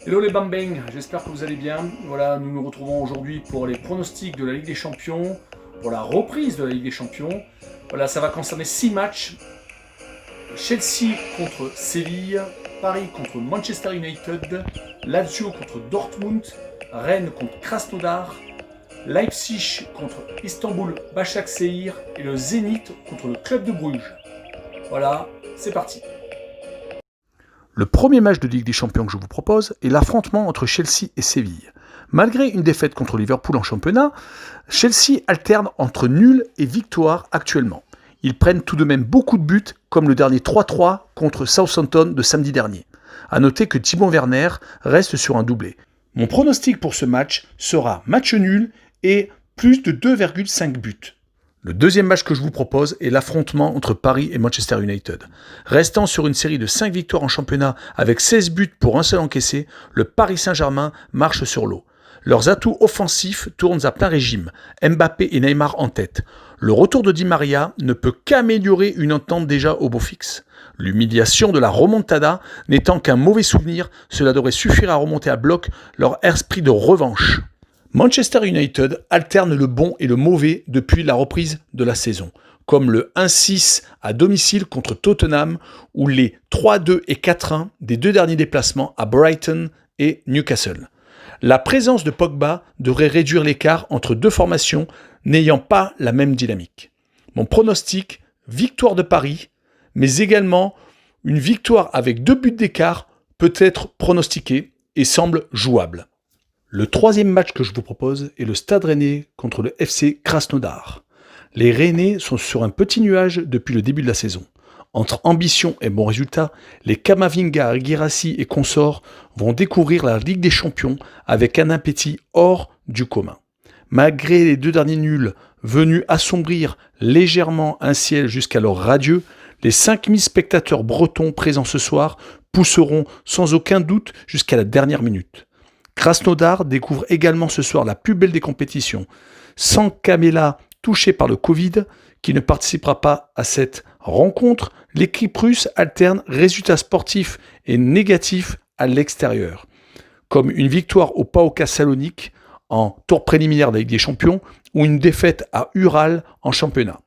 Hello les bambins, j'espère que vous allez bien. Voilà, nous nous retrouvons aujourd'hui pour les pronostics de la Ligue des Champions, pour la reprise de la Ligue des Champions. Voilà, ça va concerner 6 matchs. Chelsea contre Séville, Paris contre Manchester United, Lazio contre Dortmund, Rennes contre Krasnodar, Leipzig contre Istanbul Başakşehir et le Zénith contre le Club de Bruges. Voilà, c'est parti. Le premier match de Ligue des Champions que je vous propose est l'affrontement entre Chelsea et Séville. Malgré une défaite contre Liverpool en championnat, Chelsea alterne entre nul et victoire actuellement. Ils prennent tout de même beaucoup de buts, comme le dernier 3-3 contre Southampton de samedi dernier. A noter que Timo Werner reste sur un doublé. Mon pronostic pour ce match sera match nul et plus de 2,5 buts. Le deuxième match que je vous propose est l'affrontement entre Paris et Manchester United. Restant sur une série de 5 victoires en championnat avec 16 buts pour un seul encaissé, le Paris Saint-Germain marche sur l'eau. Leurs atouts offensifs tournent à plein régime, Mbappé et Neymar en tête. Le retour de Di Maria ne peut qu'améliorer une entente déjà au beau fixe. L'humiliation de la remontada n'étant qu'un mauvais souvenir, cela devrait suffire à remonter à bloc leur esprit de revanche. Manchester United alterne le bon et le mauvais depuis la reprise de la saison, comme le 1-6 à domicile contre Tottenham ou les 3-2 et 4-1 des deux derniers déplacements à Brighton et Newcastle. La présence de Pogba devrait réduire l'écart entre deux formations n'ayant pas la même dynamique. Mon pronostic, victoire de Paris, mais également une victoire avec 2 buts d'écart peut être pronostiquée et semble jouable. Le troisième match que je vous propose est le Stade Rennais contre le FC Krasnodar. Les Rennais sont sur un petit nuage depuis le début de la saison. Entre ambition et bons résultats, les Kamavinga, Guirassy et consorts vont découvrir la Ligue des Champions avec un appétit hors du commun. Malgré les 2 derniers nuls venus assombrir légèrement un ciel jusqu'alors radieux, les 5000 spectateurs bretons présents ce soir pousseront sans aucun doute jusqu'à la dernière minute. Krasnodar découvre également ce soir la plus belle des compétitions, sans Kamela touché par le Covid, qui ne participera pas à cette rencontre. L'équipe russe alterne résultats sportifs et négatifs à l'extérieur, comme une victoire au PAOK Salonique en tour préliminaire de la Ligue des Champions ou une défaite à Ural en championnat.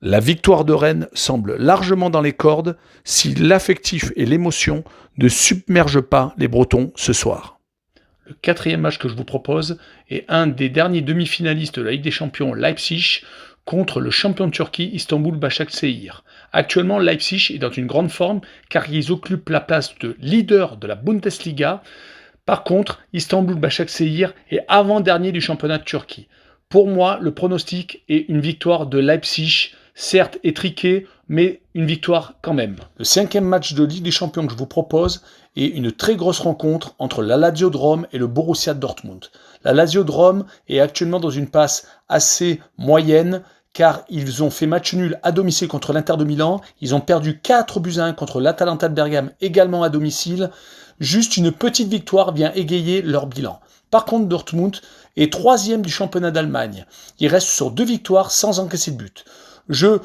La victoire de Rennes semble largement dans les cordes si l'affectif et l'émotion ne submergent pas les Bretons ce soir. Le quatrième match que je vous propose est un des derniers demi-finalistes de la Ligue des Champions, Leipzig, contre le champion de Turquie, Istanbul Başakşehir. Actuellement, Leipzig est dans une grande forme car ils occupent la place de leader de la Bundesliga. Par contre, Istanbul Başakşehir est avant-dernier du championnat de Turquie. Pour moi, le pronostic est une victoire de Leipzig, certes étriquée, mais une victoire quand même. Le cinquième match de Ligue des Champions que je vous propose est une très grosse rencontre entre la Lazio de Rome et le Borussia Dortmund. La Lazio de Rome est actuellement dans une passe assez moyenne car ils ont fait match nul à domicile contre l'Inter de Milan. Ils ont perdu 4-1 contre l'Atalanta de Bergame également à domicile. Juste une petite victoire vient égayer leur bilan. Par contre, Dortmund est 3e du championnat d'Allemagne. Il reste sur 2 victoires sans encaisser de but. Je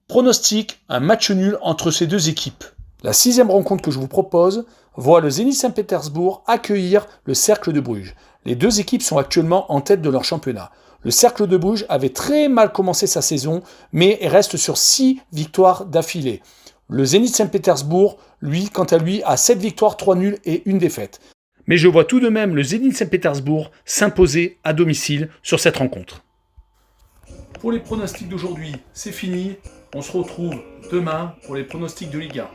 pronostique un match nul entre ces deux équipes. La 6e rencontre que je vous propose voit le Zénith Saint-Pétersbourg accueillir le Cercle de Bruges. Les deux équipes sont actuellement en tête de leur championnat. Le Cercle de Bruges avait très mal commencé sa saison, mais reste sur 6 victoires d'affilée. Le Zénith Saint-Pétersbourg, lui, quant à lui, a 7 victoires, 3 nuls et 1 défaite. Mais je vois tout de même le Zénith Saint-Pétersbourg s'imposer à domicile sur cette rencontre. Pour les pronostics d'aujourd'hui, c'est fini. On se retrouve demain pour les pronostics de Ligue 1.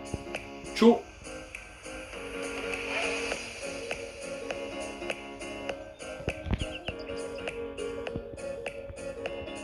Ciao!